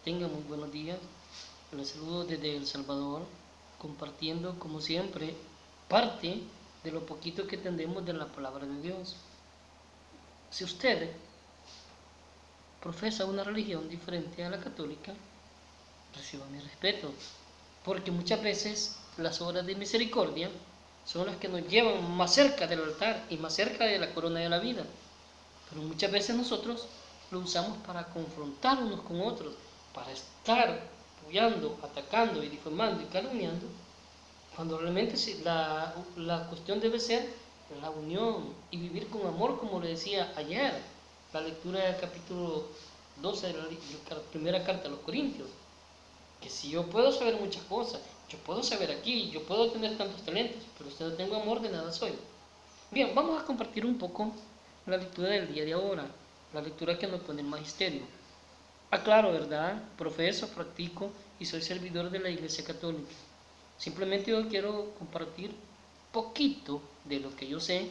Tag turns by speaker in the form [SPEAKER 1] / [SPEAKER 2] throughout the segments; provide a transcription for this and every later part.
[SPEAKER 1] Tengan muy buenos días. Les saludo desde El Salvador, compartiendo como siempre parte de lo poquito que entendemos de la palabra de Dios. Si usted profesa una religión diferente a la católica, reciba mi respeto, porque muchas veces las obras de misericordia son las que nos llevan más cerca del altar y más cerca de la corona de la vida. Pero muchas veces nosotros lo usamos para confrontar unos con otros, para estar apoyando, atacando y difamando y calumniando, cuando realmente la cuestión debe ser la unión y vivir con amor, como le decía ayer, la lectura del capítulo 12 de la primera carta a los Corintios, que si yo puedo saber muchas cosas, yo puedo saber aquí, yo puedo tener tantos talentos, pero si no tengo amor, de nada soy. Bien, vamos a compartir un poco la lectura del día de ahora, la lectura que nos pone el magisterio. Aclaro, ¿verdad? Profeso, practico y soy servidor de la Iglesia Católica. Simplemente yo quiero compartir poquito de lo que yo sé,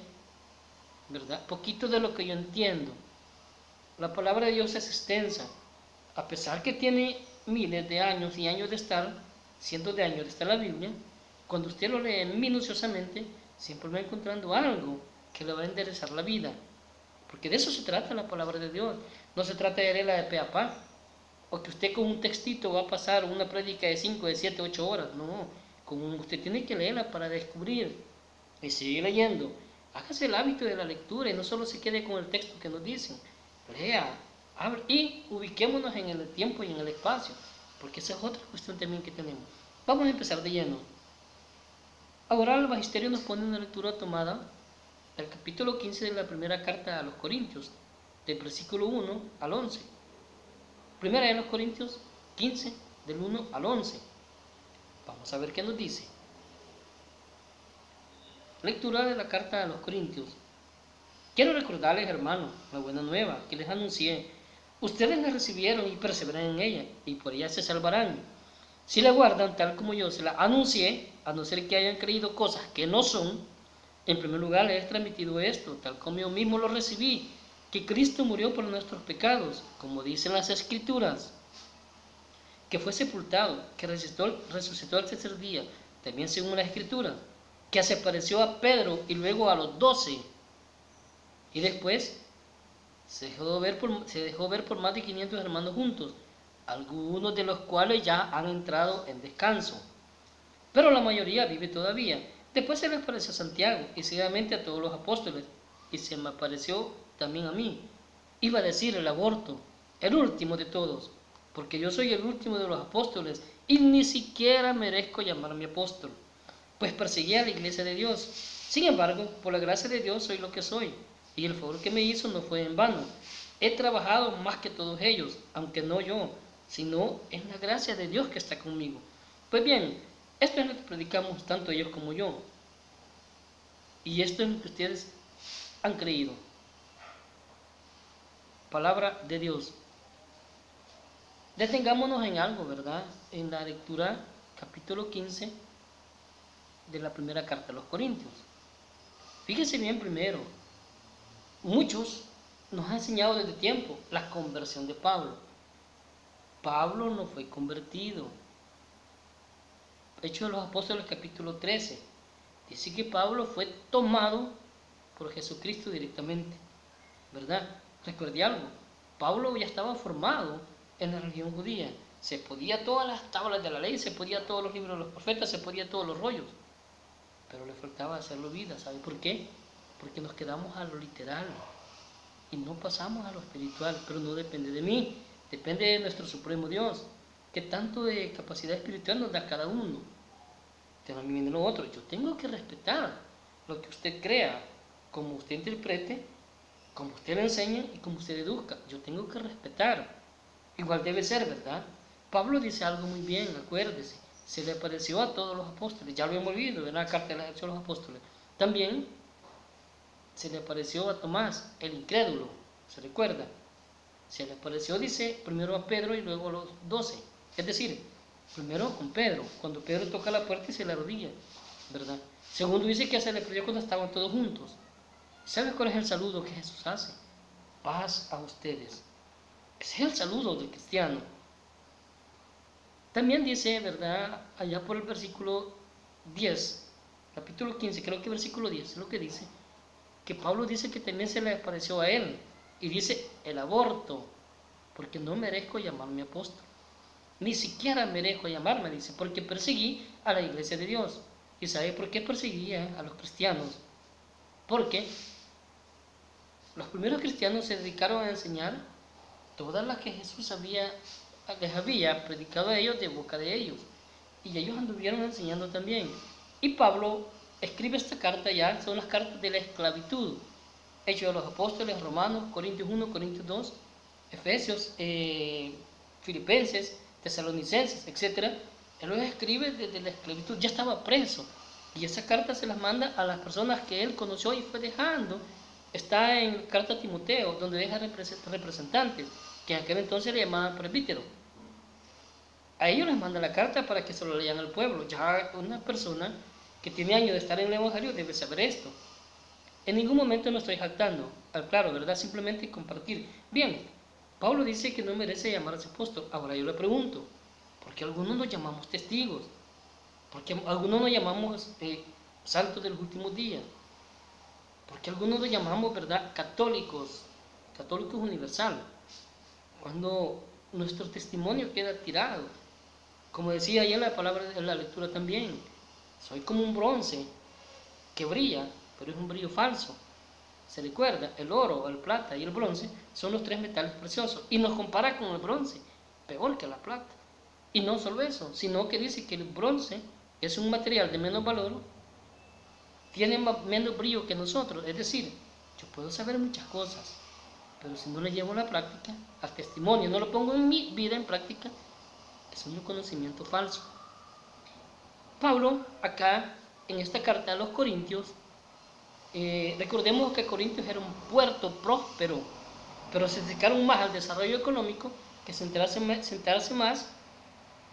[SPEAKER 1] ¿verdad? Poquito de lo que yo entiendo. La palabra de Dios es extensa, a pesar que tiene miles de años y años de estar, cientos de años de estar en la Biblia. Cuando usted lo lee minuciosamente, siempre va encontrando algo que le va a enderezar la vida. Porque de eso se trata la palabra de Dios. No se trata de leerla de pe a pa, o que usted con un textito va a pasar una prédica de 5, de 7, 8 horas. No, usted tiene que leerla para descubrir y seguir leyendo. Hágase el hábito de la lectura y no solo se quede con el texto que nos dicen. Lea, abre y ubiquémonos en el tiempo y en el espacio, porque esa es otra cuestión también que tenemos. Vamos a empezar de lleno. Ahora el magisterio nos pone una lectura tomada del capítulo 15 de la primera carta a los Corintios, del versículo 1 al 11. Primera de los Corintios 15, del 1 al 11. Vamos a ver qué nos dice. Lectura de la carta a los Corintios. Quiero recordarles, hermanos, la buena nueva que les anuncié. Ustedes la recibieron y perseveran en ella, y por ella se salvarán. Si la guardan tal como yo se la anuncié, a no ser que hayan creído cosas que no son, en primer lugar les he transmitido esto, tal como yo mismo lo recibí, que Cristo murió por nuestros pecados, como dicen las Escrituras, que fue sepultado, que resucitó al tercer día, también según las Escrituras, que se apareció a Pedro y luego a los 12, y después se dejó ver por más de 500 hermanos juntos, algunos de los cuales ya han entrado en descanso, pero la mayoría vive todavía. Después se le apareció a Santiago y seguidamente a todos los apóstoles, y se me apareció también a mí. Iba a decir el aborto, el último de todos, porque yo soy el último de los apóstoles y ni siquiera merezco llamarme apóstol, pues perseguí a la iglesia de Dios. Sin embargo, por la gracia de Dios soy lo que soy, y el favor que me hizo no fue en vano. He trabajado más que todos ellos, aunque no yo, sino es la gracia de Dios que está conmigo. Pues bien, esto es lo que predicamos tanto ellos como yo, y esto es lo que ustedes han creído. Palabra de Dios. Detengámonos en algo, ¿verdad? En la lectura, capítulo 15 de la primera carta a los Corintios. Fíjense bien primero, muchos nos han enseñado desde tiempo la conversión de Pablo. Pablo no fue convertido. Hechos de los Apóstoles, capítulo 13, dice que Pablo fue tomado por Jesucristo directamente, ¿verdad? Recuerde algo, Pablo ya estaba formado en la religión judía, se podía todas las tablas de la ley, se podía todos los libros de los profetas, se podía todos los rollos, pero le faltaba hacerlo vida. ¿Sabe por qué? Porque nos quedamos a lo literal y no pasamos a lo espiritual. Pero no depende de mí, depende de nuestro supremo Dios, que tanto de capacidad espiritual nos da cada uno. También viene lo otro, yo tengo que respetar lo que usted crea, como usted interprete, como usted le enseña y como usted eduzca. Yo tengo que respetar. Igual debe ser, ¿verdad? Pablo dice algo muy bien, acuérdese. Se le apareció a todos los apóstoles. Ya lo hemos leído en la carta de los apóstoles. También se le apareció a Tomás, el incrédulo. ¿Se recuerda? Se le apareció, dice, primero a Pedro y luego a los 12. Es decir, primero con Pedro, cuando Pedro toca la puerta y se le arrodilla, ¿verdad? Segundo dice que se le apareció cuando estaban todos juntos. ¿Sabe cuál es el saludo que Jesús hace? Paz a ustedes. Ese es el saludo del cristiano. También dice, ¿verdad? Allá por el versículo 10, capítulo 15, creo que versículo 10, es lo que dice, que Pablo dice que también se le apareció a él, y dice, el aborto, porque no merezco llamarme apóstol. Ni siquiera merezco llamarme, dice, porque perseguí a la iglesia de Dios. ¿Y sabe por qué perseguía a los cristianos? Porque los primeros cristianos se dedicaron a enseñar todas las que Jesús les había predicado a ellos de boca de ellos. Y ellos anduvieron enseñando también. Y Pablo escribe esta carta ya, son las cartas de la esclavitud. Hechos de los Apóstoles, Romanos, Corintios 1, Corintios 2, Efesios, Filipenses, Tesalonicenses, etc. Él los escribe desde la esclavitud, ya estaba preso. Y esa carta se las manda a las personas que él conoció y fue dejando. Está en carta a Timoteo, donde deja representantes, que en aquel entonces le llamaban presbítero. A ellos les manda la carta para que se lo lean al pueblo. Ya una persona que tiene años de estar en el Evangelio debe saber esto. En ningún momento me estoy jactando, claro, ¿verdad? Simplemente compartir. Bien, Pablo dice que no merece llamarse apóstol. Ahora yo le pregunto, ¿por qué algunos nos llamamos testigos? ¿Por qué algunos nos llamamos santos de los últimos días? ¿Por qué algunos nos llamamos, verdad, católicos universal? Cuando nuestro testimonio queda tirado. Como decía ayer la palabra de la lectura también, soy como un bronce que brilla, pero es un brillo falso. Se recuerda, el oro, el plata y el bronce son los tres metales preciosos. Y nos compara con el bronce, peor que la plata. Y no solo eso, sino que dice que el bronce es un material de menos valor, tiene menos brillo que nosotros. Es decir, yo puedo saber muchas cosas, pero si no le llevo a la práctica, al testimonio, no lo pongo en mi vida en práctica, es un conocimiento falso. Pablo, acá, en esta carta a los Corintios, recordemos que Corintios era un puerto próspero, pero se dedicaron más al desarrollo económico que centrarse más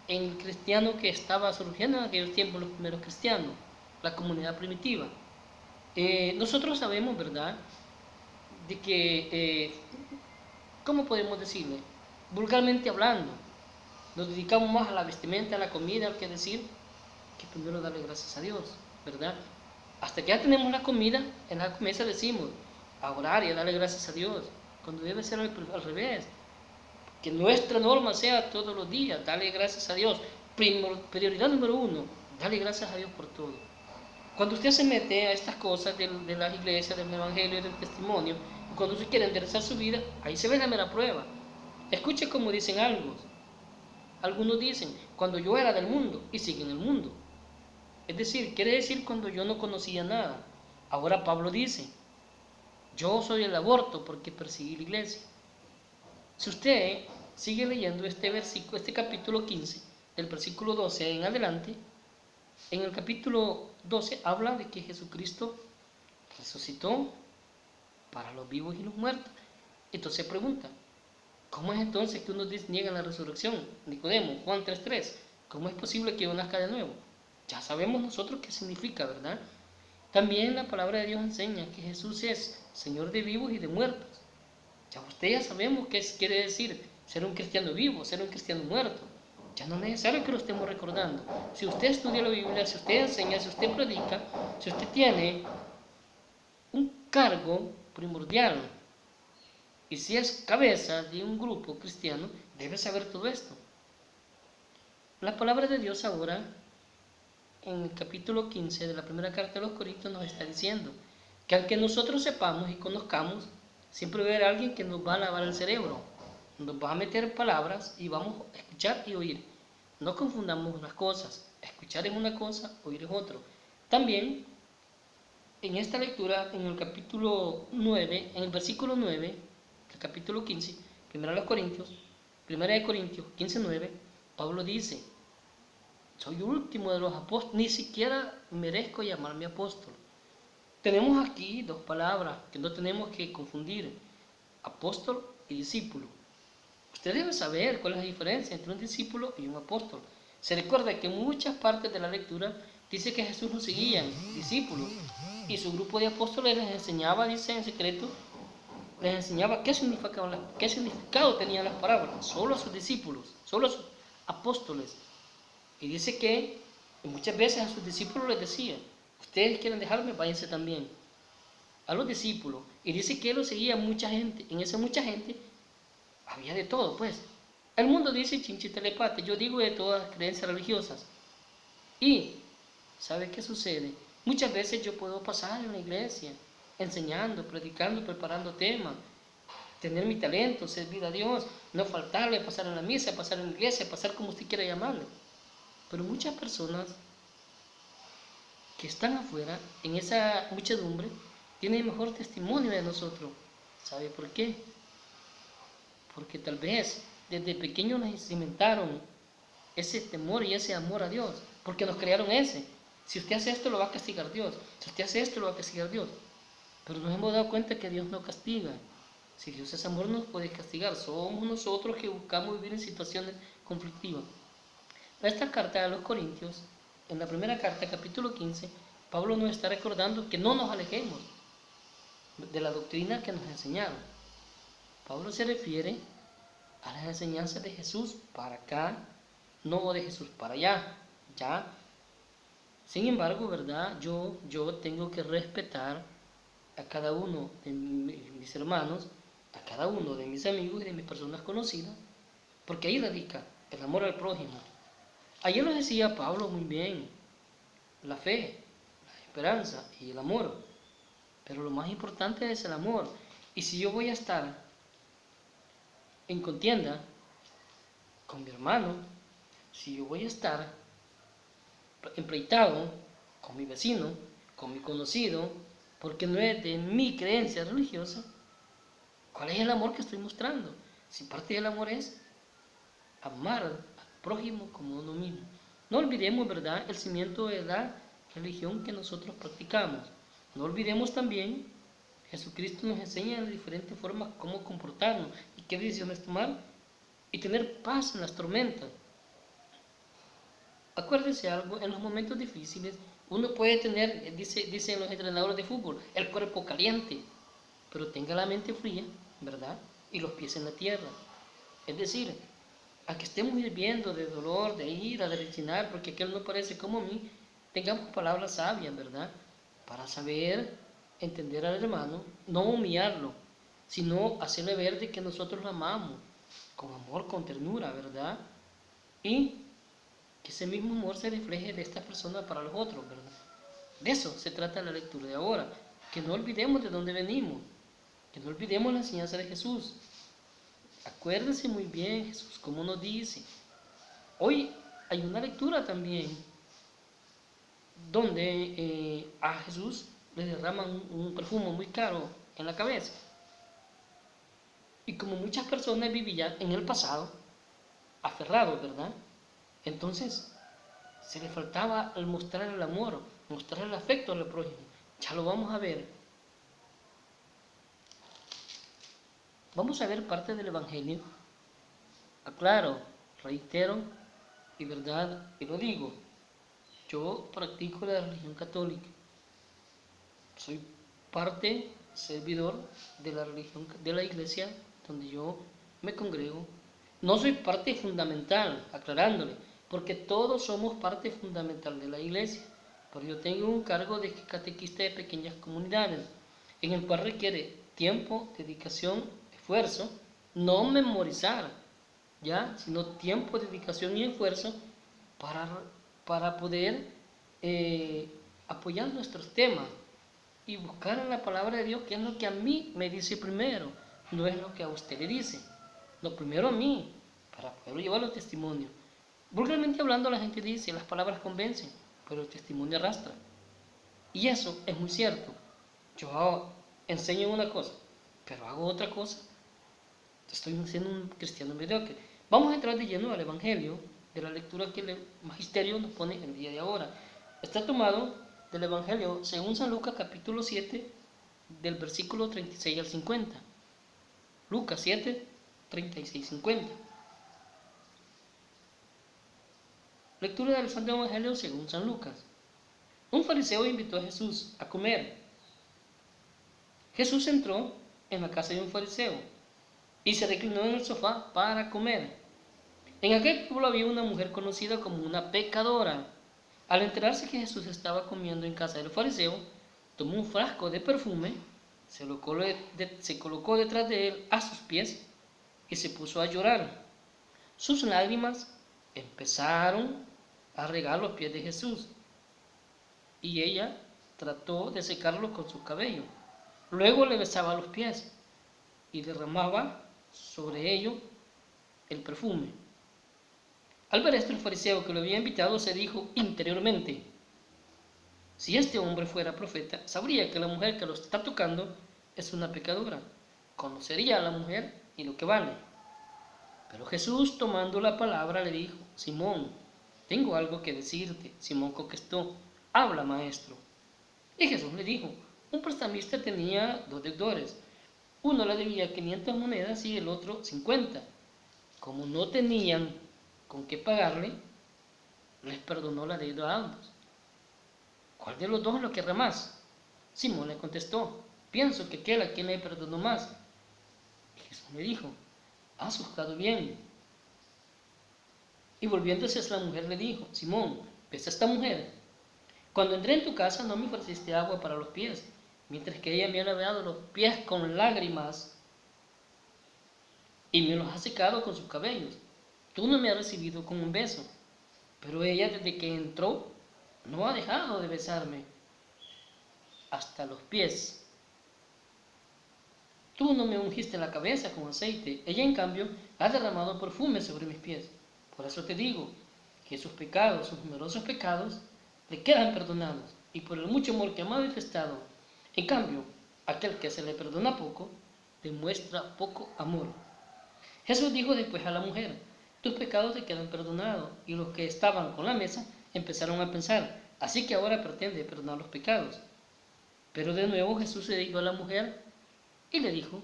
[SPEAKER 1] en el cristiano que estaba surgiendo en aquellos tiempos, los primeros cristianos, la comunidad primitiva. Nosotros sabemos, ¿verdad?, de que, ¿cómo podemos decirle? Vulgarmente hablando, nos dedicamos más a la vestimenta, a la comida, que decir que primero darle gracias a Dios, ¿verdad? Hasta que ya tenemos la comida, en la mesa decimos a orar y a darle gracias a Dios, cuando debe ser al revés. Que nuestra norma sea todos los días, darle gracias a Dios. Prioridad número 1, darle gracias a Dios por todo. Cuando usted se mete a estas cosas de las iglesias, del evangelio y del testimonio, cuando usted quiere enderezar su vida, ahí se ve la mera prueba. Escuche cómo dicen algunos dicen, cuando yo era del mundo, y siguen el mundo. Es decir, quiere decir cuando yo no conocía nada. Ahora Pablo dice, yo soy el aborto porque perseguí la iglesia. Si usted sigue leyendo este capítulo 15, del versículo 12 en adelante, en el capítulo 12 habla de que Jesucristo resucitó para los vivos y los muertos. Entonces pregunta, ¿cómo es entonces que unos niegan la resurrección? Nicodemo, Juan 3:3, ¿cómo es posible que yo nazca de nuevo? Ya sabemos nosotros qué significa, ¿verdad? También la palabra de Dios enseña que Jesús es Señor de vivos y de muertos. Ya sabemos qué quiere decir ser un cristiano vivo, ser un cristiano muerto. Ya no es necesario que lo estemos recordando. Si usted estudia la Biblia, si usted enseña, si usted predica, si usted tiene un cargo primordial y si es cabeza de un grupo cristiano, debe saber todo esto. La palabra de Dios ahora, en el capítulo 15 de la primera carta de los Corintios, nos está diciendo que aunque nosotros sepamos y conozcamos, siempre va a haber alguien que nos va a lavar el cerebro, nos va a meter palabras y vamos a escuchar y oír. No confundamos las cosas, escuchar es una cosa, oír es otro. También, en esta lectura, en el capítulo 9, en el versículo 9, del capítulo 15, primera de Corintios 15:9, Pablo dice, soy el último de los apóstoles, ni siquiera merezco llamarme apóstol. Tenemos aquí dos palabras que no tenemos que confundir, apóstol y discípulo. Usted debe saber cuál es la diferencia entre un discípulo y un apóstol. Se recuerda que en muchas partes de la lectura dice que Jesús los seguía, discípulos, y su grupo de apóstoles les enseñaba, dice en secreto, les enseñaba qué significado tenían las palabras, solo a sus discípulos, solo a sus apóstoles. Y dice que muchas veces a sus discípulos les decía, ustedes quieren dejarme, váyanse también. A los discípulos. Y dice que lo seguía mucha gente. En esa mucha gente había de todo, pues. El mundo dice chinchitelepate, yo digo de todas las creencias religiosas. Y, ¿sabe qué sucede? Muchas veces yo puedo pasar en la iglesia, enseñando, predicando, preparando temas, tener mi talento, servir a Dios, no faltarle, pasar en la misa, pasar en la iglesia, pasar como usted quiera llamarle. Pero muchas personas que están afuera, en esa muchedumbre, tienen mejor testimonio de nosotros. ¿Sabe por qué? Porque tal vez desde pequeños nos cimentaron ese temor y ese amor a Dios, porque nos crearon ese. Si usted hace esto, lo va a castigar Dios. Si usted hace esto, lo va a castigar Dios. Pero nos hemos dado cuenta que Dios no castiga. Si Dios es amor, no nos puede castigar. Somos nosotros que buscamos vivir en situaciones conflictivas. Esta carta a los Corintios, en la primera carta, capítulo 15, Pablo nos está recordando que no nos alejemos de la doctrina que nos enseñaron. Pablo se refiere a las enseñanzas de Jesús para acá, no de Jesús para allá, ya. Sin embargo, ¿verdad? Yo tengo que respetar a cada uno de mis hermanos, a cada uno de mis amigos y de mis personas conocidas, porque ahí radica el amor al prójimo. Ayer lo decía Pablo muy bien, la fe, la esperanza y el amor, pero lo más importante es el amor. Y si yo voy a estar en contienda con mi hermano, si yo voy a estar empleitado con mi vecino, con mi conocido, porque no es de mi creencia religiosa, ¿cuál es el amor que estoy mostrando? Si parte del amor es amar al prójimo como uno mismo. No olvidemos, ¿verdad?, el cimiento de la religión que nosotros practicamos. No olvidemos también, Jesucristo nos enseña de diferentes formas cómo comportarnos y qué decisiones tomar y tener paz en las tormentas. Acuérdese algo, en los momentos difíciles uno puede tener, dicen los entrenadores de fútbol, el cuerpo caliente, pero tenga la mente fría, ¿verdad? Y los pies en la tierra. Es decir, a que estemos hirviendo de dolor, de ira, de rechinar, porque aquel no parece como a mí, tengamos palabras sabias, ¿verdad? Para saber entender al hermano, no humillarlo, sino hacerle ver de que nosotros lo amamos, con amor, con ternura, ¿verdad? Y que ese mismo amor se refleje de esta persona para los otros, ¿verdad? De eso se trata la lectura de ahora, que no olvidemos de dónde venimos, que no olvidemos la enseñanza de Jesús. Acuérdense muy bien, Jesús, como nos dice. Hoy hay una lectura también donde a Jesús le derraman un perfume muy caro en la cabeza. Y como muchas personas vivían en el pasado, aferrados, ¿verdad? Entonces, se le faltaba el mostrar el amor, mostrar el afecto al prójimo. Ya lo vamos a ver. Vamos a ver parte del Evangelio. Aclaro, reitero, y verdad, y lo digo. Yo practico la religión católica. Soy parte, servidor de la religión, de la iglesia donde yo me congrego. No soy parte fundamental, aclarándole, porque todos somos parte fundamental de la iglesia. Pero yo tengo un cargo de catequista de pequeñas comunidades, en el cual requiere tiempo, dedicación, esfuerzo, no memorizar, ¿ya? Sino tiempo, dedicación y esfuerzo para poder apoyar nuestros temas y buscar en la palabra de Dios qué es lo que a mí me dice primero, no es lo que a usted le dice, lo primero a mí, para poder llevar los testimonios. Vulgarmente hablando, la gente dice, las palabras convencen, pero el testimonio arrastra. Y eso es muy cierto. Yo enseño una cosa, pero hago otra cosa. Estoy siendo un cristiano mediocre. Vamos a entrar de lleno al Evangelio, de la lectura que el Magisterio nos pone el día de ahora. Está tomado del Evangelio según San Lucas capítulo 7, del versículo 36 al 50. Lucas 7, 36, 50. Lectura del Santo Evangelio según San Lucas. Un fariseo invitó a Jesús a comer. Jesús entró en la casa de un fariseo y se reclinó en el sofá para comer. En aquel pueblo había una mujer conocida como una pecadora. Al enterarse que Jesús estaba comiendo en casa del fariseo, tomó un frasco de perfume, se colocó detrás de él a sus pies y se puso a llorar. Sus lágrimas empezaron a regar los pies de Jesús y ella trató de secarlos con su cabello. Luego le besaba los pies y derramaba sobre ellos el perfume. Al ver esto, el fariseo que lo había invitado se dijo interiormente: si este hombre fuera profeta, sabría que la mujer que lo está tocando es una pecadora. Conocería a la mujer y lo que vale. Pero Jesús, tomando la palabra, le dijo: Simón, tengo algo que decirte. Simón contestó: habla, maestro. Y Jesús le dijo: un prestamista tenía 2 deudores. Uno le debía 500 monedas y el otro 50. Como no tenían con qué pagarle, les perdonó la deuda a ambos. ¿Cuál de los dos lo querrá más? Simón le contestó: pienso que aquel a quien le perdonó más. Y Jesús le dijo: has juzgado bien. Y volviéndose a la mujer le dijo: Simón, ¿ves a esta mujer? Cuando entré en tu casa no me ofreciste agua para los pies, mientras que ella me ha lavado los pies con lágrimas y me los ha secado con sus cabellos. Tú no me has recibido con un beso, pero ella desde que entró no ha dejado de besarme hasta los pies. Tú no me ungiste la cabeza con aceite, ella en cambio ha derramado perfume sobre mis pies. Por eso te digo que sus pecados, sus numerosos pecados, le quedan perdonados, y por el mucho amor que ha manifestado. En cambio, aquel que se le perdona poco, demuestra poco amor. Jesús dijo después a la mujer: tus pecados te quedan perdonados. Y los que estaban con la mesa empezaron a pensar: así que ahora pretende perdonar los pecados. Pero de nuevo Jesús se dirigió a la mujer y le dijo: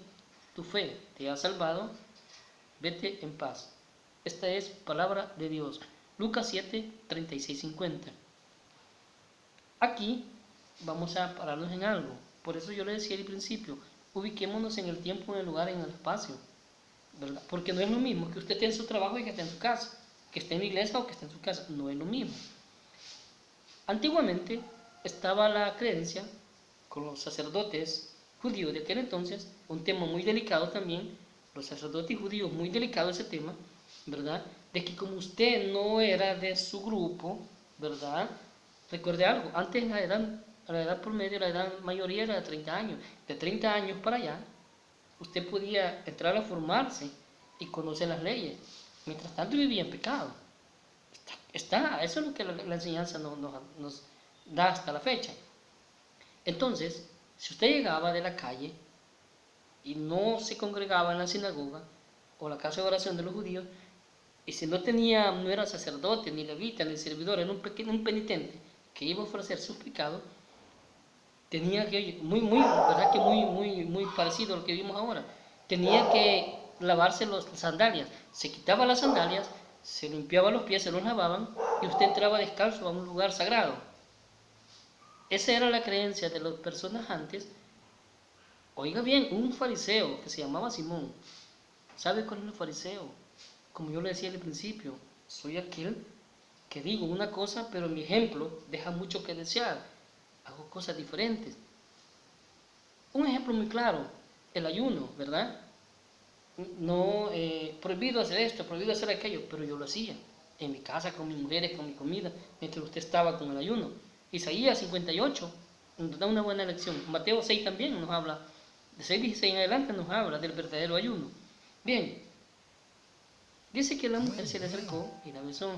[SPEAKER 1] tu fe te ha salvado, vete en paz. Esta es palabra de Dios. Lucas 7, 36, 50. Aquí vamos a pararnos en algo. Por eso yo le decía al principio, ubiquémonos en el tiempo, en el lugar, en el espacio, ¿verdad? Porque no es lo mismo que usted esté en su trabajo y que esté en su casa, que esté en la iglesia o que esté en su casa, no es lo mismo. Antiguamente estaba la creencia con los sacerdotes judíos de aquel entonces, un tema muy delicado también, los sacerdotes judíos, muy delicado ese tema, ¿verdad? De que como usted no era de su grupo, ¿verdad? Recuerde algo, antes la edad promedio, la edad mayoría era de 30 años. De 30 años para allá, usted podía entrar a formarse y conocer las leyes. Mientras tanto vivía en pecado. Eso es lo que la enseñanza nos da hasta la fecha. Entonces, si usted llegaba de la calle y no se congregaba en la sinagoga o la casa de oración de los judíos, y si no era sacerdote, ni levita, ni servidor, era un penitente que iba a ofrecer sus pecados, tenía que, ¿verdad? Que muy parecido a lo que vimos ahora, tenía que lavarse las sandalias, se quitaba las sandalias, se limpiaba los pies, se los lavaban, y usted entraba descalzo a un lugar sagrado. Esa era la creencia de las personas antes. Oiga bien, un fariseo que se llamaba Simón. ¿Sabe cuál es el fariseo? Como yo le decía al principio, soy aquel que digo una cosa, pero mi ejemplo deja mucho que desear. Hago cosas diferentes. Un ejemplo muy claro, el ayuno, ¿verdad? No, prohibido hacer esto, prohibido hacer aquello, pero yo lo hacía. En mi casa, con mis mujeres, con mi comida, mientras usted estaba con el ayuno. Isaías 58 nos da una buena lección. Mateo 6 también nos habla, de 6:16 en adelante nos habla del verdadero ayuno. Bien, dice que la mujer se le acercó y la besó.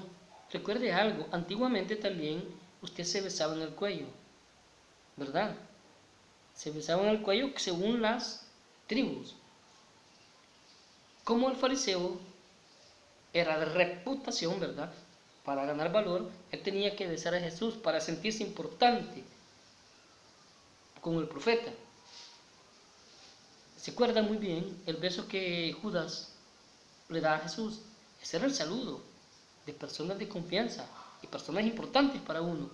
[SPEAKER 1] Recuerde algo, antiguamente también usted se besaba en el cuello, ¿verdad? Se besaba en el cuello según las tribus. Como el fariseo era de reputación, ¿verdad? Para ganar valor, él tenía que besar a Jesús para sentirse importante con el profeta. Se acuerda muy bien el beso que Judas le da a Jesús. Ese era el saludo de personas de confianza y personas importantes para uno.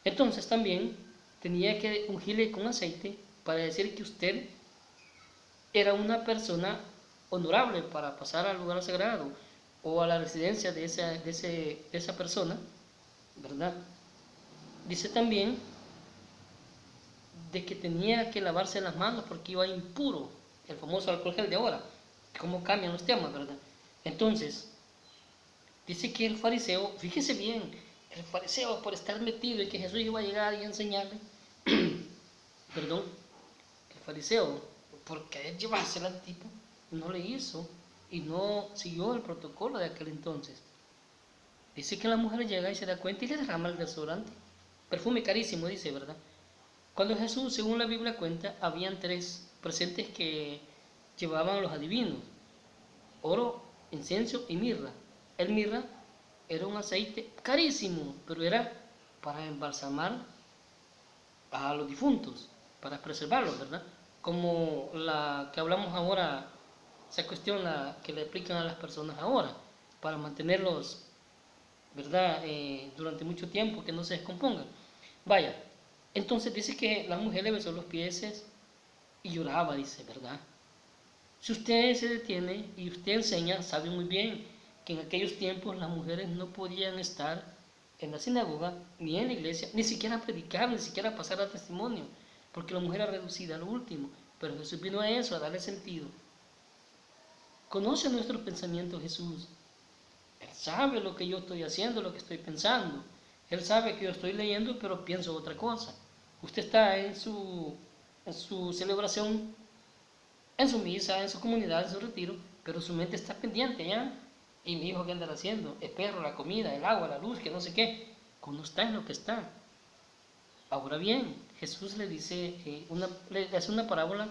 [SPEAKER 1] Entonces también tenía que ungirle con aceite para decir que usted era una persona honorable para pasar al lugar sagrado. o a la residencia de esa persona, ¿verdad? Dice también de que tenía que lavarse las manos porque iba impuro, el famoso alcohol gel de ahora. Cómo cambian los temas, ¿verdad? Entonces, dice que el fariseo, fíjese bien, el fariseo por estar metido y que Jesús iba a llegar y a enseñarle, perdón, el fariseo, por querer llevársela al tipo, no le hizo y no siguió el protocolo de aquel entonces. Dice que la mujer llega y se da cuenta y le derrama el desodorante. Perfume carísimo, dice, ¿verdad? Cuando Jesús, según la Biblia cuenta, habían 3 presentes que llevaban los adivinos: oro, incienso y mirra. El mirra era un aceite carísimo, pero era para embalsamar a los difuntos, para preservarlos, ¿verdad? Como la que hablamos ahora, esa cuestión que le aplican a las personas ahora, para mantenerlos, ¿verdad? Durante mucho tiempo, que no se descompongan. Vaya, entonces dice que la mujer le besó los pies y lloraba, dice, ¿verdad? Si usted se detiene y usted enseña, sabe muy bien que en aquellos tiempos las mujeres no podían estar en la sinagoga, ni en la iglesia, ni siquiera predicar, ni siquiera pasar a testimonio, porque la mujer era reducida a lo último. Pero Jesús vino a eso, a darle sentido. Conoce nuestros pensamientos Jesús. Él sabe lo que yo estoy haciendo, lo que estoy pensando. Él sabe que yo estoy leyendo, pero pienso otra cosa. Usted está en su celebración, en su misa, en su comunidad, en su retiro, pero su mente está pendiente ya. Y mi hijo, ¿qué andará haciendo? El perro, la comida, el agua, la luz, que no sé qué. Cuando está en lo que está. Ahora bien, Jesús le dice, le hace una parábola